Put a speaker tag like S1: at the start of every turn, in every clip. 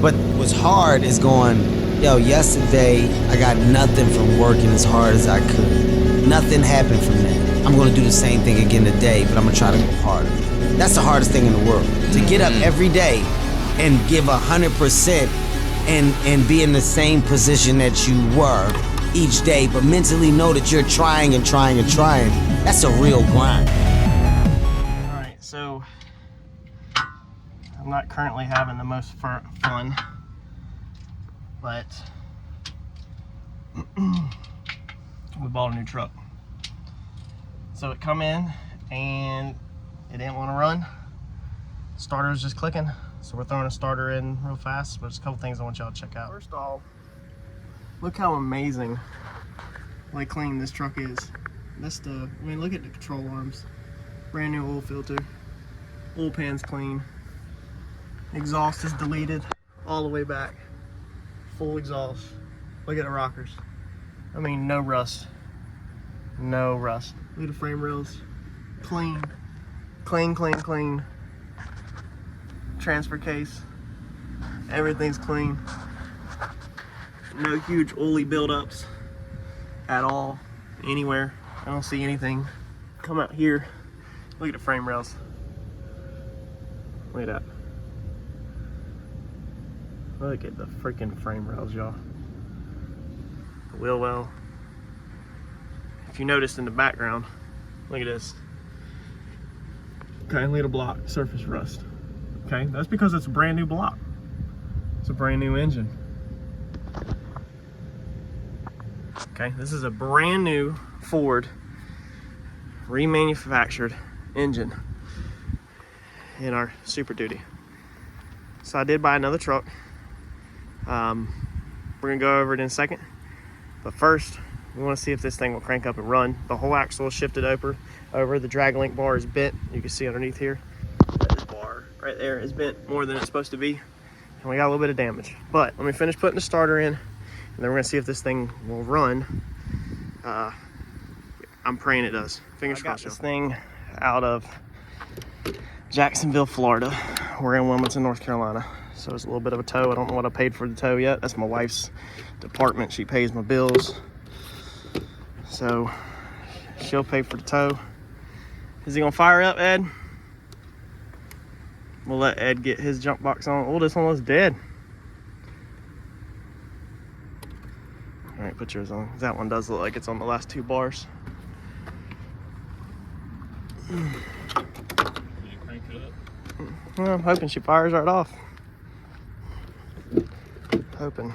S1: But what's hard is going, yo, yesterday I got nothing from working as hard as I could. Nothing happened from that. I'm gonna do the same thing again today, but I'm gonna try to go harder. That's the hardest thing in the world. To get up every day and give 100% and be in the same position that you were each day, but mentally know that you're trying and trying and trying. That's a real grind.
S2: All right, so I'm not currently having the most fun, but we bought a new truck. So it come in and it didn't want to run. Starter was just clicking. So we're throwing a starter in real fast, but there's a couple things I want y'all to check out. First off, look how amazing, like, clean this truck is. I mean, look at the control arms. Brand new oil filter. Oil pan's clean. Exhaust is deleted all the way back. Full exhaust. Look at the rockers. I mean, no rust. No rust. Look at the frame rails. Clean. Clean, clean, clean. Transfer case. Everything's clean. No huge oily buildups at all, anywhere. I don't see anything. Come out here. Look at the frame rails. Look at that. Look at the freaking frame rails, y'all. The wheel well. If you noticed in the background, look at this. Okay, look at the block, surface rust. Okay, that's because it's a brand new block. It's a brand new engine. Okay, this is a brand new Ford remanufactured engine in our Super Duty. So I did buy another truck. We're gonna go over it in a second, but first we want to see if this thing will crank up and run. The whole axle is shifted over. The drag link bar is bent. You can see underneath here. This bar right there is bent more than it's supposed to be, and we got a little bit of damage. But let me finish putting the starter in, and then we're gonna see if this thing will run. I'm praying it does. Fingers crossed. This thing out of Jacksonville, Florida. We're in Wilmington, North Carolina. So it's a little bit of a tow. I don't know what I paid for the tow yet. That's my wife's department. She pays my bills. So she'll pay for the tow. Is he gonna fire up, Ed? We'll let Ed get his jump box on. Oh, this one was dead. All right, put yours on. That one does look like it's on the last two bars.
S3: Can you crank it up?
S2: Well, I'm hoping she fires right off. Hoping.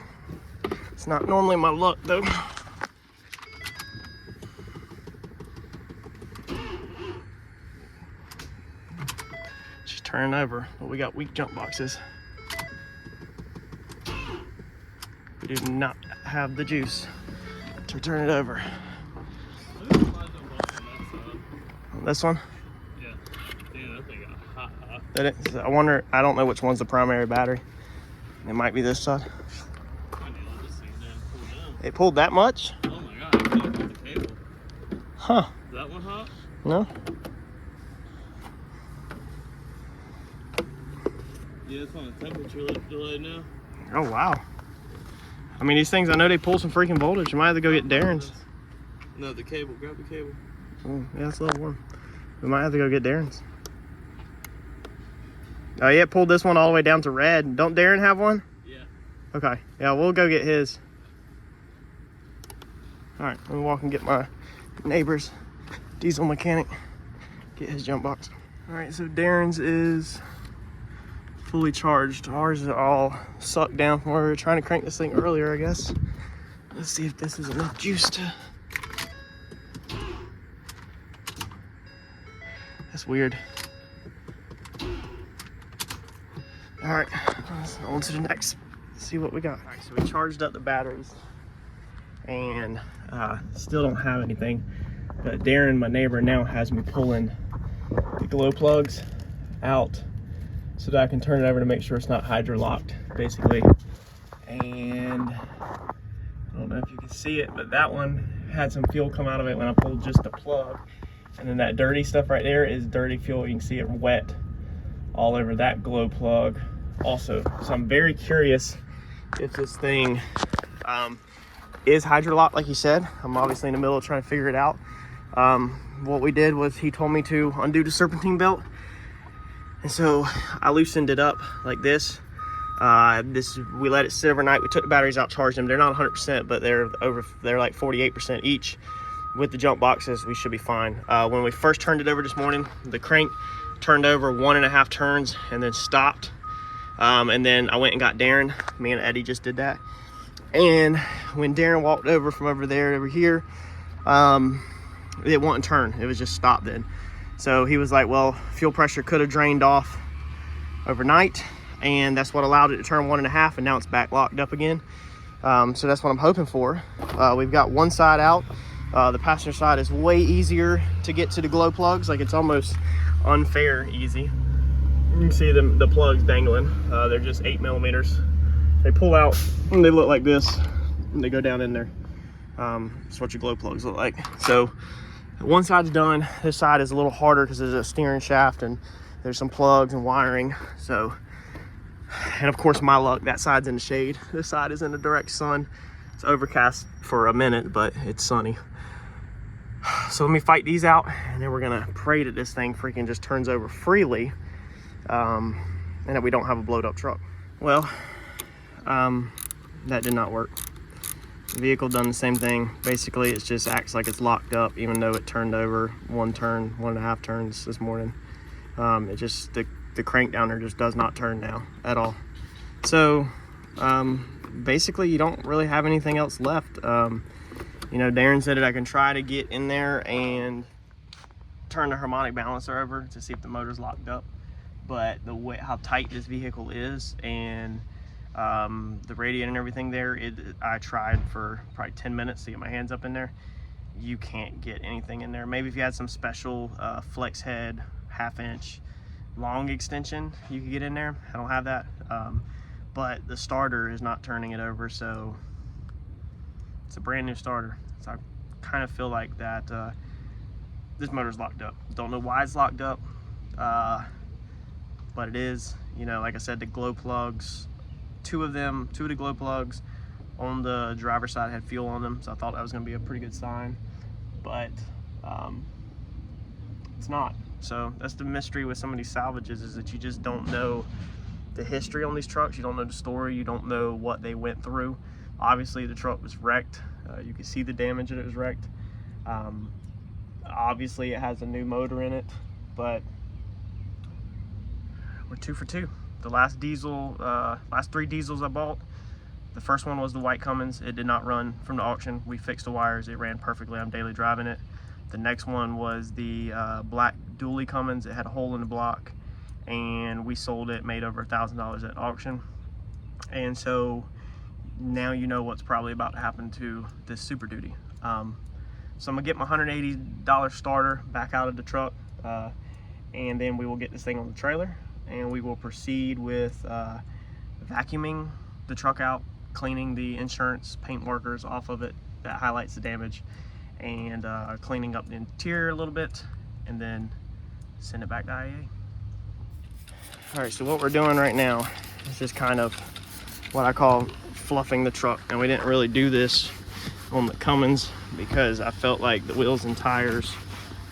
S2: It's not normally my luck though. She's turning over, but we got weak jump boxes. We do not have the juice to turn it over. This one?
S3: Yeah. Damn, that thing got hot.
S2: Did it? I wonder, I don't know which one's the primary battery. It might be this side.
S3: I need to let this thing pull down.
S2: It pulled that much?
S3: Oh my god, I can't put the cable.
S2: Huh.
S3: Is that one hot?
S2: No?
S3: Yeah, it's on the temperature delay now.
S2: Oh wow. I mean, these things, I know they pull some freaking voltage. You might have to go get Darren's.
S3: No, the cable. Grab the cable.
S2: Oh, yeah, it's level 1. We might have to go get Darren's. Oh yeah, it pulled this one all the way down to red. Don't Darren have one?
S3: Yeah.
S2: Okay, yeah, we'll go get his. All right, let me walk and get my neighbor's diesel mechanic, get his jump box. All right, so Darren's is fully charged. Ours is all sucked down from where we were trying to crank this thing earlier, I guess. Let's see if this is enough juice to... That's weird. All right, let's on to the next. See what we got. All right, so we charged up the batteries and still don't have anything. But Darren, my neighbor, now has me pulling the glow plugs out so that I can turn it over to make sure it's not hydro locked, basically. And I don't know if you can see it, but that one had some fuel come out of it when I pulled just the plug. And then that dirty stuff right there is dirty fuel. You can see it wet all over that glow plug also. So I'm very curious if this thing is hydrolocked like he said. I'm obviously in the middle of trying to figure it out. What we did was he told me to undo the serpentine belt, and so I loosened it up like this. We let it sit overnight. We took the batteries out, charged them. They're not 100%, but they're like 48% each. With the jump boxes, we should be fine. When we first turned it over this morning, the crank turned over 1.5 turns and then stopped. And then I went and got Darren. Me and Eddie just did that. And when Darren walked over from over there to over here, it wouldn't turn. It was just stopped then. So he was like, well, fuel pressure could have drained off overnight, and that's what allowed it to turn 1.5, and now it's back locked up again. So that's what I'm hoping for. We've got one side out. The passenger side is way easier to get to the glow plugs. Like, it's almost unfair easy. You can see the plugs dangling. They're just 8mm. They pull out and they look like this, and they go down in there. That's what your glow plugs look like. So one side's done. This side is a little harder because there's a steering shaft and there's some plugs and wiring. So, and of course, my luck, that side's in the shade. This side is in the direct sun. It's overcast for a minute, but it's sunny. So let me fight these out, and then we're gonna pray that this thing freaking just turns over freely, and that we don't have a blowed up truck. Well, that did not work. The vehicle done the same thing. Basically, it just acts like it's locked up, even though it turned over 1.5 turns this morning. It just, the crank down there just does not turn now at all. So basically, you don't really have anything else left. You know, Darren said that I can try to get in there and turn the harmonic balancer over to see if the motor's locked up. But the way how tight this vehicle is, and the radiator and everything there, I tried for probably 10 minutes to get my hands up in there. You can't get anything in there. Maybe if you had some special flex head 1/2 inch long extension, you could get in there. I don't have that. But the starter is not turning it over, so it's a brand new starter. So I kind of feel like that this motor's locked up. Don't know why it's locked up, but it is. You know, like I said, the glow plugs, two of the glow plugs on the driver's side had fuel on them, so I thought that was going to be a pretty good sign, but it's not. So that's the mystery with some of these salvages, is that you just don't know the history on these trucks. You don't know the story. You don't know what they went through. Obviously, the truck was wrecked. You can see the damage that it was wrecked. Obviously, it has a new motor in it, but we're 2 for 2. The last three diesels I bought, the first one was the white Cummins. It did not run from the auction. We fixed the wires. It ran perfectly. I'm daily driving it. The next one was the black dually Cummins. It had a hole in the block, and we sold it, made over $1,000 at auction. And so now you know what's probably about to happen to this Super Duty. So I'm gonna get my $180 starter back out of the truck, and then we will get this thing on the trailer, and we will proceed with vacuuming the truck out, cleaning the insurance paint markers off of it that highlights the damage, and cleaning up the interior a little bit, and then send it back to IAA. All right, so what we're doing right now is just kind of what I call fluffing the truck. And we didn't really do this on the Cummins because I felt like the wheels and tires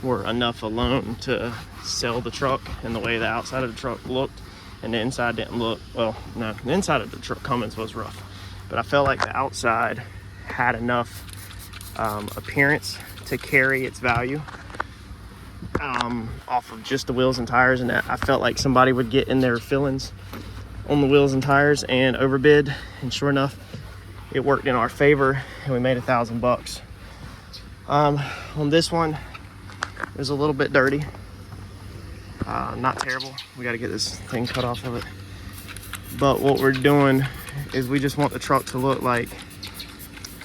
S2: were enough alone to sell the truck, and the way the outside of the truck looked and the inside didn't look, well, no, the inside of the truck Cummins was rough, but I felt like the outside had enough appearance to carry its value off of just the wheels and tires, and that I felt like somebody would get in their fillings on the wheels and tires and overbid, and sure enough, it worked in our favor, and we made $1,000. On this one, it was a little bit dirty, not terrible. We got to get this thing cut off of it, but what we're doing is we just want the truck to look like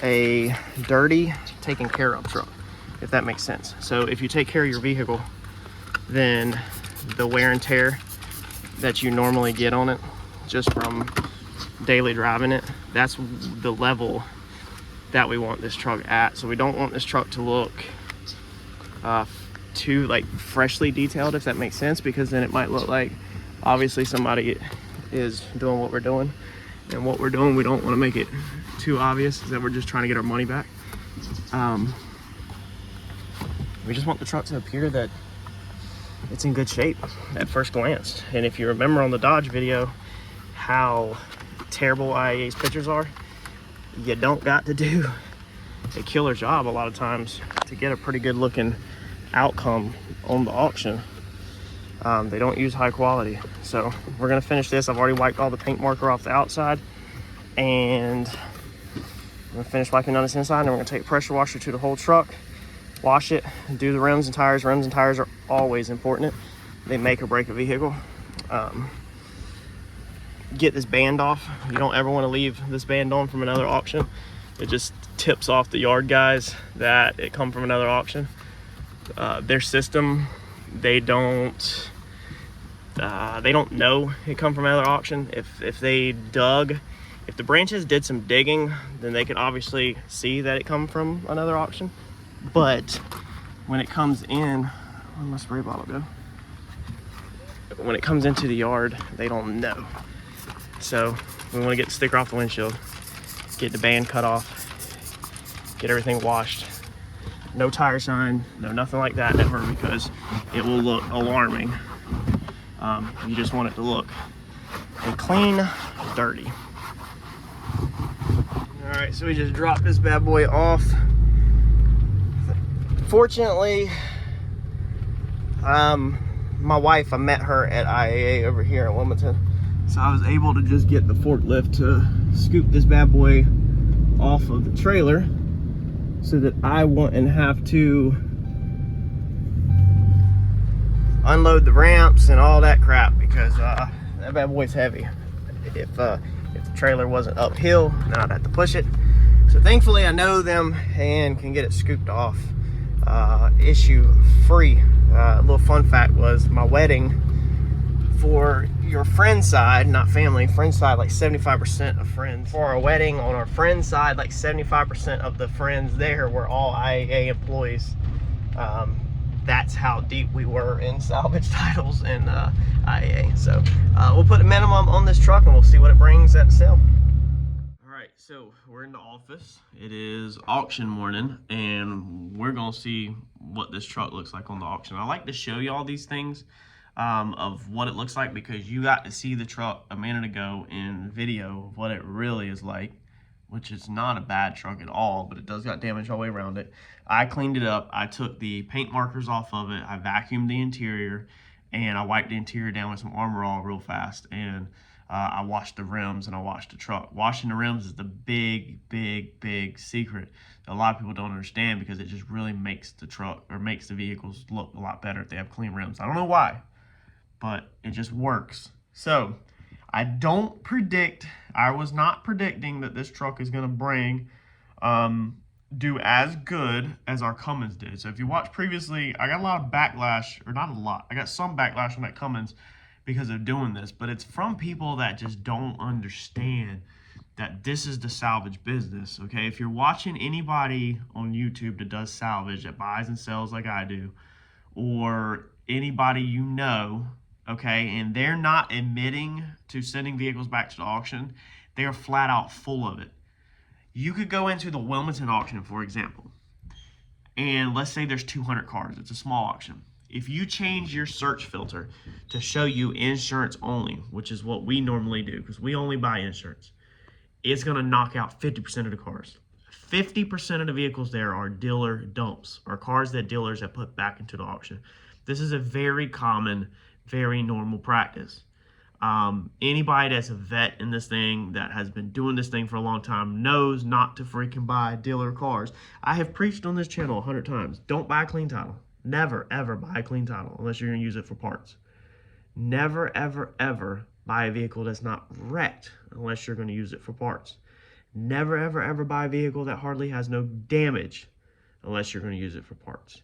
S2: a dirty, taken care of truck, if that makes sense. So if you take care of your vehicle, then the wear and tear that you normally get on it just from daily driving it, that's the level that we want this truck at. So we don't want this truck to look too like freshly detailed, if that makes sense, because then it might look like obviously somebody is doing what we're doing. And what we're doing, we don't want to make it too obvious, is that we're just trying to get our money back. We just want the truck to appear that it's in good shape at first glance. And if you remember on the Dodge video how terrible IAA's pictures are, you don't got to do a killer job a lot of times to get a pretty good looking outcome on the auction. They don't use high quality. So we're gonna finish this. I've already wiped all the paint marker off the outside, and I'm gonna finish wiping on this inside, and we're gonna take a pressure washer to the whole truck, wash it, do the rims and tires. Rims and tires are always important. They make or break a vehicle. Get this band off. You don't ever want to leave this band on from another auction. It just tips off the yard guys that it come from another auction. Their system, they don't know it come from another auction. If they dug, if the branches did some digging, then they could obviously see that it come from another auction. But when it comes in, where'd my spray bottle go? When it comes into the yard, they don't know. So we want to get the sticker off the windshield, get the band cut off, get everything washed. No tire shine, no nothing like that ever, because it will look alarming. You just want it to look a clean, dirty. All right, so we just dropped this bad boy off. Fortunately, my wife, I met her at IAA over here in Wilmington. So I was able to just get the forklift to scoop this bad boy off of the trailer so that I wouldn't have to unload the ramps and all that crap, because that bad boy's heavy. If the trailer wasn't uphill, then I'd have to push it. So thankfully I know them and can get it scooped off issue free. A little fun fact was my wedding, for your friend's side, not family, friend's side, like 75% of friends. For our wedding on our friend's side, like 75% of the friends there were all IAA employees. That's how deep we were in salvage titles and IAA. So we'll put a minimum on this truck and we'll see what it brings at the sale. All right, so we're in the office. It is auction morning, and we're gonna see what this truck looks like on the auction. I like to show you all these things of what it looks like, because you got to see the truck a minute ago in video of what it really is like, which is not a bad truck at all, but it does got damage all the way around it. I cleaned it up. I took the paint markers off of it. I vacuumed the interior, and I wiped the interior down with some Armor All real fast. And I washed the rims and I washed the truck. Washing the rims is the big secret that a lot of people don't understand, because it just really makes the truck, or makes the vehicles look a lot better if they have clean rims. I don't know why, but it just works. So I was not predicting that this truck is going to do as good as our Cummins did. So if you watched previously, I got a lot of backlash, or not a lot, I got some backlash from that Cummins because of doing this, but it's from people that just don't understand that this is the salvage business, okay? If you're watching anybody on YouTube that does salvage, that buys and sells like I do, or anybody you know, okay, and they're not admitting to sending vehicles back to the auction, they are flat out full of it. You could go into the Wilmington auction, for example, and let's say there's 200 cars. It's a small auction. If you change your search filter to show you insurance only, which is what we normally do, because we only buy insurance, it's going to knock out 50% of the cars. 50% of the vehicles there are dealer dumps, or cars that dealers have put back into the auction. This is a very common, very normal practice. Anybody that's a vet in this thing, that has been doing this thing for a long time, knows not to freaking buy dealer cars. I have preached on this channel 100 times. Don't buy a clean title. Never, ever buy a clean title unless you're going to use it for parts. Never, ever, ever buy a vehicle that's not wrecked unless you're going to use it for parts. Never, ever, ever buy a vehicle that hardly has no damage unless you're going to use it for parts.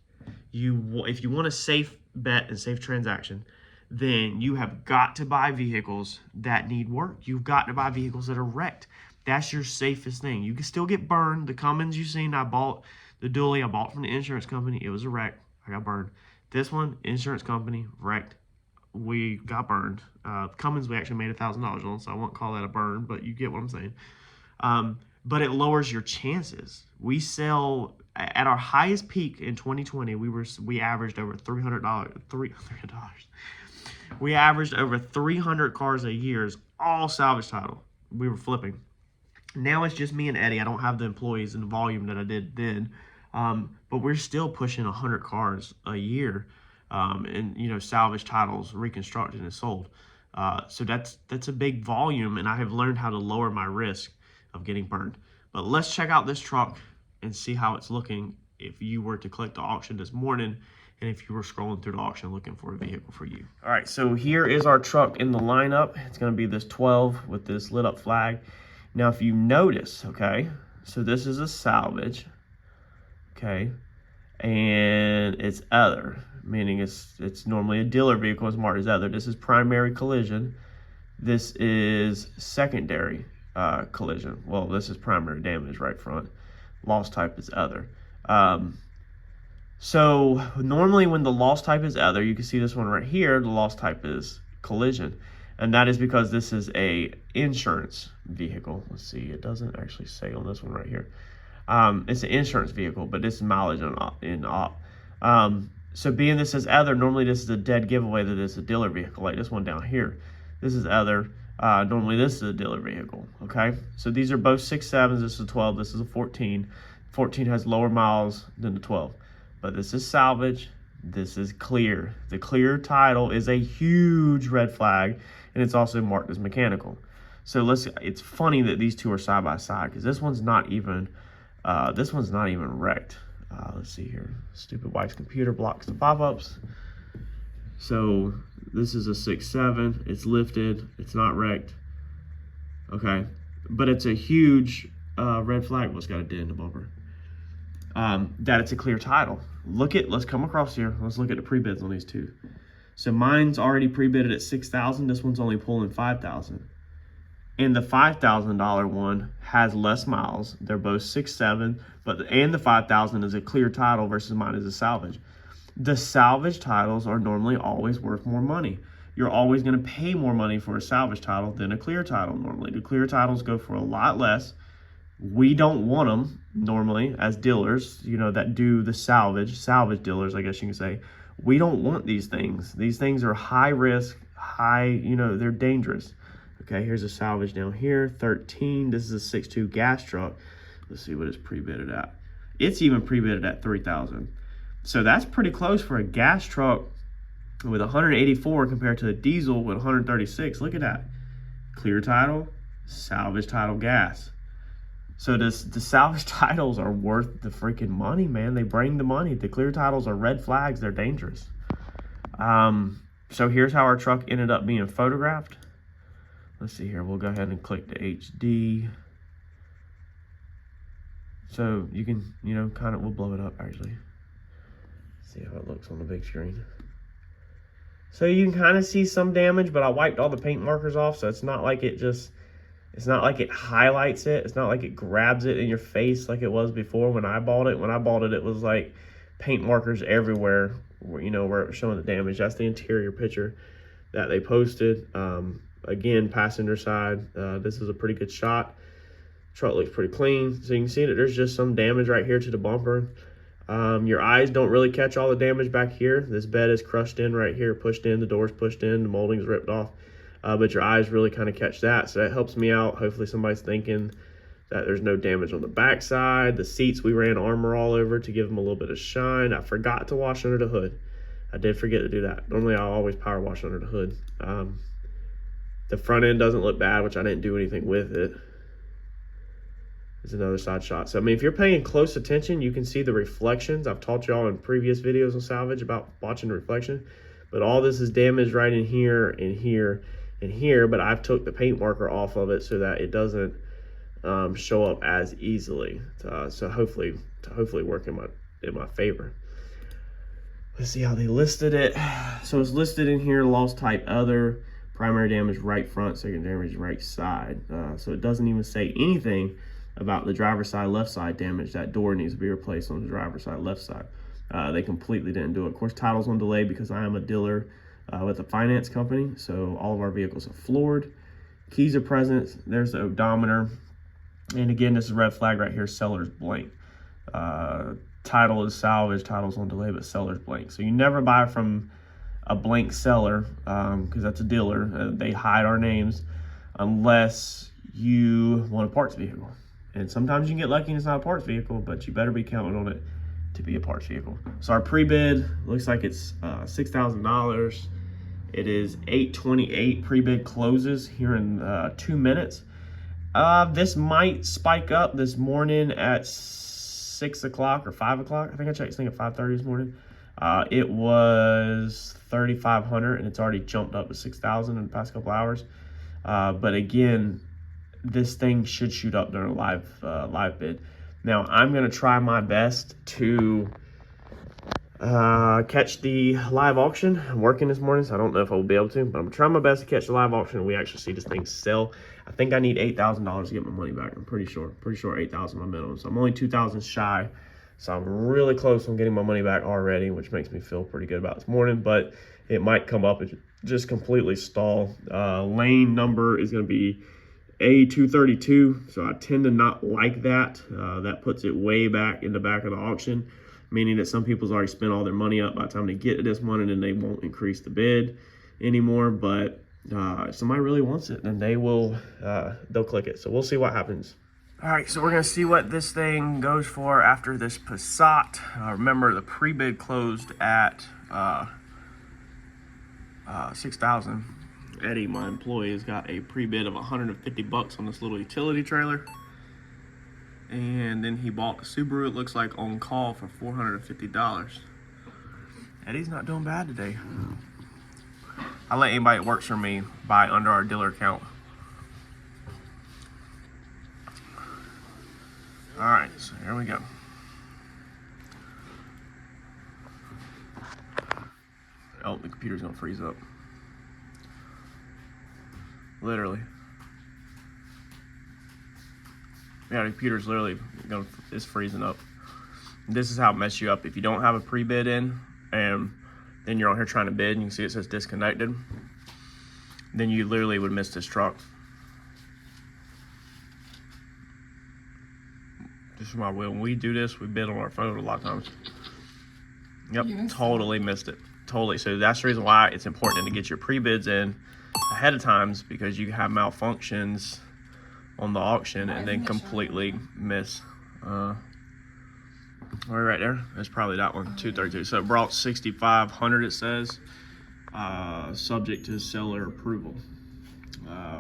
S2: If you want a safe bet and safe transaction, then you have got to buy vehicles that need work. You've got to buy vehicles that are wrecked. That's your safest thing. You can still get burned. The Cummins you've seen, I bought the dually, I bought from the insurance company. It was a wreck. I got burned. This one, insurance company, wrecked. we got burned. Cummins we actually made $1,000 on, so I won't call that a burn, but you get what I'm saying. But it lowers your chances. We sell at our highest peak in 2020. We averaged over $300. We averaged over 300 cars a year, all salvage title. We were flipping. Now it's just me and Eddie. I don't have the employees and the volume that I did then, but we're still pushing 100 cars a year, and you know, salvage titles reconstructed and sold. So that's a big volume, and I have learned how to lower my risk of getting burned. But let's check out this truck and see how it's looking if you were to click the auction this morning and if you were scrolling through the auction looking for a vehicle for you. All right, so here is our truck in the lineup. It's gonna be this 12 with this lit up flag. Now, if you notice, okay, so this is a salvage, okay, and it's other, meaning it's normally a dealer vehicle, it's marked as other. This is primary collision. This is secondary collision. Well, this is primary damage right front. Loss type is other. So normally when the loss type is other, you can see this one right here, the loss type is collision. And that is because this is a insurance vehicle. Let's see, it doesn't actually say on this one right here. It's an insurance vehicle, but this is mileage in op. So being this is other, normally this is a dead giveaway that it's a dealer vehicle, like this one down here. This is other. Normally this is a dealer vehicle, okay? So these are both 6.7s, this is a 12, this is a 14. 14 has lower miles than the 12. But this is salvage, this is clear. The clear title is a huge red flag, and it's also marked as mechanical. So it's funny that these two are side by side, because this one's not even wrecked. Let's see here. Stupid wife's computer blocks the pop-ups. So this is a 6.7, it's lifted, it's not wrecked. Okay, but it's a huge red flag. Well, it's got a dent in the bumper. That it's a clear title. Let's come across here. Let's look at the pre-bids on these two. So mine's already pre-bidded at 6,000. This one's only pulling 5,000. And the $5,000 one has less miles. They're both 6.7, and the 5,000 is a clear title versus mine is a salvage. The salvage titles are normally always worth more money. You're always going to pay more money for a salvage title than a clear title normally. The clear titles go for a lot less. We don't want them normally as dealers, you know, that do the salvage dealers, I guess you can say. We don't want these things. These things are high risk, you know, they're dangerous. Okay, here's a salvage down here, 13. This is a 6.2 gas truck. Let's see what it's pre-bidded at. It's even pre-bidded at 3,000. So that's pretty close for a gas truck with 184 compared to a diesel with 136. Look at that. Clear title, salvage title gas. So the salvage titles are worth the freaking money, man. They bring the money. The clear titles are red flags. They're dangerous. So here's how our truck ended up being photographed. Let's see here. We'll go ahead and click the HD. So you can, you know, kind of, we'll blow it up actually. See how it looks on the big screen. So you can kind of see some damage, but I wiped all the paint markers off, so it's not like it's not like it highlights it. It's not like it grabs it in your face like it was before when I bought it. When I bought it, it was like paint markers everywhere, you know, where it was showing the damage. That's the interior picture that they posted. Again, passenger side, this is a pretty good shot. Truck looks pretty clean. So you can see that there's just some damage right here to the bumper. Your eyes don't really catch all the damage back here. This bed is crushed in right here, pushed in, the door's pushed in, the molding's ripped off. But your eyes really kind of catch that, so that helps me out. Hopefully somebody's thinking that there's no damage on the back side. The seats, we ran armor all over to give them a little bit of shine. I forgot to wash under the hood. I did forget to do that. Normally I always power wash under the hood. The front end doesn't look bad, which I didn't do anything with it. There's another side shot. So I mean, if you're paying close attention, you can see the reflections. I've taught y'all in previous videos on salvage about watching the reflection, but all this is damaged right in here and here and here, but I've took the paint marker off of it so that it doesn't show up as easily. So hopefully work in my favor. Let's see how they listed it. So it's listed in here, loss type other, primary damage right front, secondary damage right side. So it doesn't even say anything about the driver's side left side damage. That door needs to be replaced on the driver's side left side. They completely didn't do it. Of course, title's on delay because I am a dealer with a finance company. So all of our vehicles are floored. Keys are present. There's the odometer. And again, this is a red flag right here, seller's blank. Title is salvage, title's on delay, but seller's blank. So you never buy from a blank seller, because that's a dealer. They hide our names unless you want a parts vehicle. And sometimes you can get lucky and it's not a parts vehicle, but you better be counting on it to be a parts vehicle. So our pre-bid looks like it's $6,000. It is 8:28. Pre-bid closes here in 2 minutes. This might spike up this morning at 6 o'clock or 5 o'clock. I think I checked this thing at 5:30 this morning. It was 3,500 and it's already jumped up to 6,000 in the past couple hours. But again, this thing should shoot up during a live bid. Now I'm gonna try my best to catch the live auction. I'm working this morning, so I don't know if I will be able to, but I'm trying my best to catch the live auction and we actually see this thing sell. I think I need $8,000 to get my money back. I'm pretty sure 8,000 my minimum. So I'm only 2,000 shy. So I'm really close on getting my money back already, which makes me feel pretty good about this morning, but it might come up and just completely stall. Lane number is gonna be A232, so I tend to not like that. That puts it way back in the back of the auction, meaning that some people's already spent all their money up by the time they get to this one, and then they won't increase the bid anymore. But if somebody really wants it, then they will, they'll click it. So we'll see what happens. All right, so we're gonna see what this thing goes for after this Passat. Remember, the pre-bid closed at 6,000. Eddie, my employee, has got a pre-bid of 150 bucks on this little utility trailer. And then he bought the Subaru, it looks like, on call for $450. Eddie's not doing bad today. I let anybody that works for me buy under our dealer account. All right, so here we go. Oh, the computer's gonna freeze up. Literally. Yeah, the computer's literally is freezing up. This is how it messes you up. If you don't have a pre-bid in, and then you're on here trying to bid, and you can see it says disconnected, then you literally would miss this truck. Just my will. When we do this, we bid on our phone a lot of times. Yep, totally missed it. Totally. So that's the reason why it's important to get your pre-bids in ahead of times, because you have malfunctions on the auction and then completely miss. Right there. That's probably that one, 232. So it brought 6,500, it says, subject to seller approval.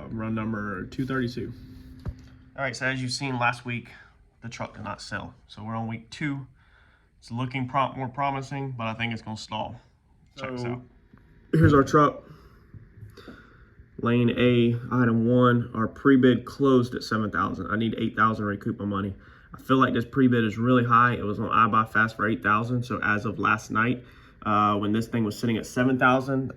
S2: Run number 232. All right, so as you've seen last week, the truck did not sell. So we're on week 2. It's looking more promising, but I think it's gonna stall. Check this out. Here's our truck. Lane A, item 1. Our pre-bid closed at 7,000. I need 8,000 to recoup my money. I feel like this pre-bid is really high. It was on iBuyFast for 8,000. So as of last night, when this thing was sitting at 7,000,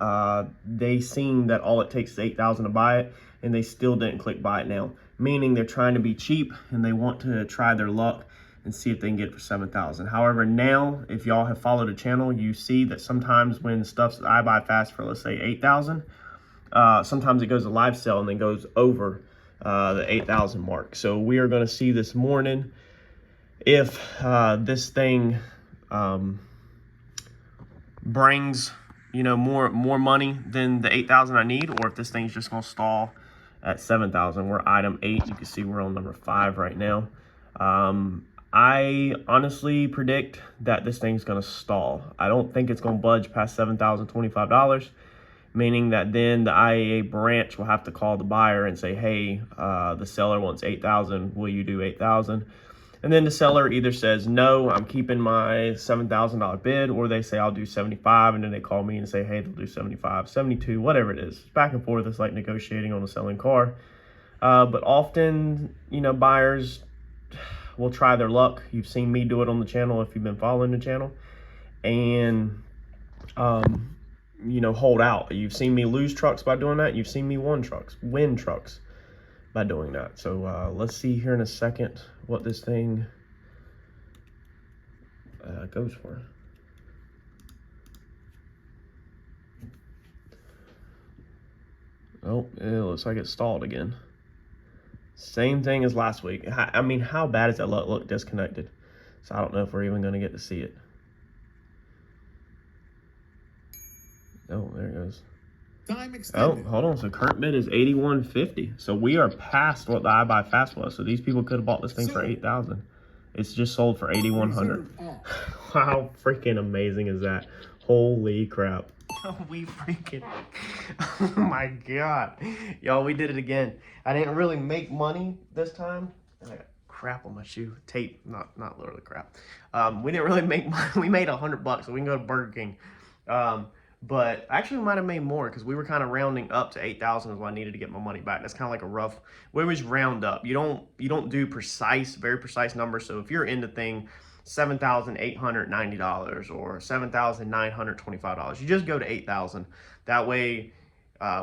S2: they seen that all it takes is 8,000 to buy it, and they still didn't click buy it now. Meaning they're trying to be cheap and they want to try their luck and see if they can get it for 7,000. However, now, if y'all have followed the channel, you see that sometimes when stuff's iBuyFast for, let's say, 8,000, sometimes it goes to live sale and then goes over the 8,000 mark. So we are going to see this morning if this thing brings, you know, more money than the 8,000 I need, or if this thing's just going to stall at 7,000. We're item 8. You can see we're on number 5 right now. I honestly predict that this thing's going to stall. I don't think it's going to budge past $7,025. Meaning that then the IAA branch will have to call the buyer and say, hey, the seller wants 8,000, will you do 8,000? And then the seller either says, no, I'm keeping my $7,000 bid, or they say, I'll do 75, and then they call me and say, hey, they'll do 75, 72, whatever it is. It's back and forth. It's like negotiating on a selling car. But often, you know, buyers will try their luck. You've seen me do it on the channel if you've been following the channel. And, you know, hold out. You've seen me lose trucks by doing that. You've seen me win trucks by doing that. So let's see here in a second what this thing goes for. Oh, it looks like it stalled again. Same thing as last week. I mean, how bad is that? Look, disconnected. So I don't know if we're even going to get to see it. Oh, there it goes.
S4: Time extended.
S2: Oh, hold on. So current bid is 81.50. So we are past what the iBuyFast was. So these people could have bought this thing for 8,000. It's just sold for 8,100. How freaking amazing is that? Holy crap. We freaking, oh my God. Y'all, we did it again. I didn't really make money this time. I got crap on my shoe. Tape, not literally crap. We didn't really make money. We made $100, so we can go to Burger King. But actually we might have made more because we were kind of rounding up to 8,000 is what I needed to get my money back. That's kind of like a rough, we always round up. You don't do precise, very precise numbers. So if you're in the thing, $7,890 or $7,925, you just go to 8,000. That way,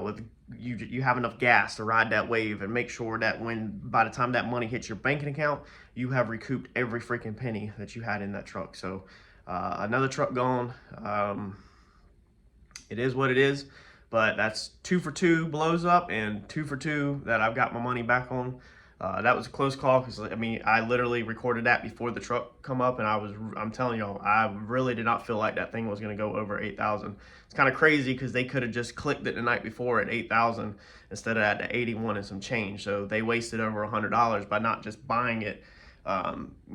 S2: with you have enough gas to ride that wave and make sure that by the time that money hits your banking account, you have recouped every freaking penny that you had in that truck. So another truck gone. It is what it is, but that's 2 for 2 blows up and 2 for 2 that I've got my money back on. That was a close call because I mean, I literally recorded that before the truck come up, and I'm telling y'all, I really did not feel like that thing was going to go over 8,000. It's kind of crazy because they could have just clicked it the night before at 8,000 instead of at the 81 and some change. So they wasted over $100 by not just buying it,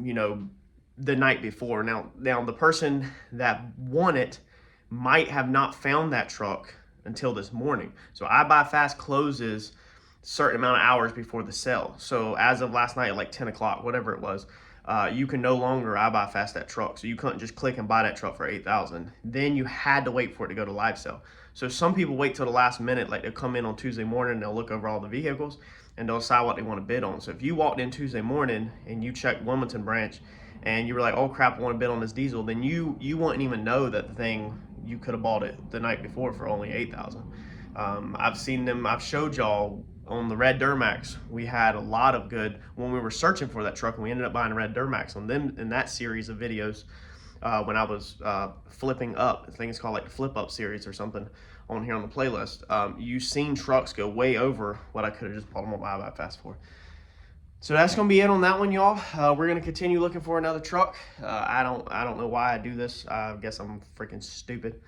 S2: you know, the night before. Now the person that won it might have not found that truck until this morning. So iBuyFast closes a certain amount of hours before the sale. So as of last night at like 10 o'clock, whatever it was, you can no longer iBuyFast that truck. So you couldn't just click and buy that truck for 8,000. Then you had to wait for it to go to live sale. So some people wait till the last minute, like they'll come in on Tuesday morning, they'll look over all the vehicles and they'll decide what they want to bid on. So if you walked in Tuesday morning and you checked Wilmington branch and you were like, oh crap, I want to bid on this diesel, then you wouldn't even know that the thing, you could have bought it the night before for only 8,000. I've seen them, I've showed y'all on the red Duramax. We had a lot of good, when we were searching for that truck, and we ended up buying a red Duramax on them in that series of videos when I was flipping up. I think it's called like the flip up series or something on here on the playlist. You've seen trucks go way over what I could have just bought them on my iBuyFast for. So that's gonna be it on that one, y'all. We're gonna continue looking for another truck. I don't know why I do this. I guess I'm freaking stupid.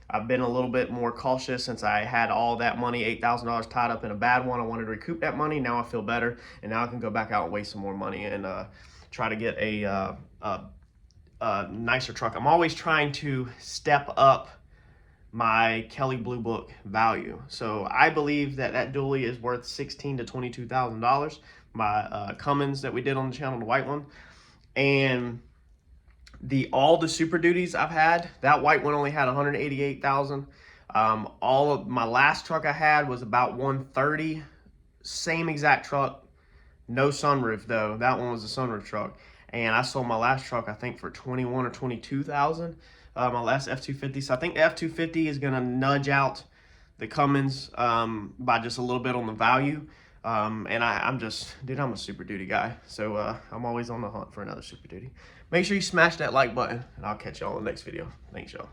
S2: I've been a little bit more cautious since I had all that money, $8,000 tied up in a bad one. I wanted to recoup that money. Now I feel better, and now I can go back out and waste some more money and try to get a nicer truck. I'm always trying to step up my Kelley Blue Book value. So I believe that dually is worth $16,000 to $22,000. My Cummins that we did on the channel, the white one, and all the Super Duties I've had, that white one only had 188,000. All of my last truck I had was about 130. Same exact truck, no sunroof though. That one was a sunroof truck, and I sold my last truck I think for 21 or 22,000. My last F250. So I think the F250 is gonna nudge out the Cummins by just a little bit on the value. And I'm just, dude, I'm a Super Duty guy. So I'm always on the hunt for another Super Duty. Make sure you smash that like button, and I'll catch y'all in the next video. Thanks, y'all.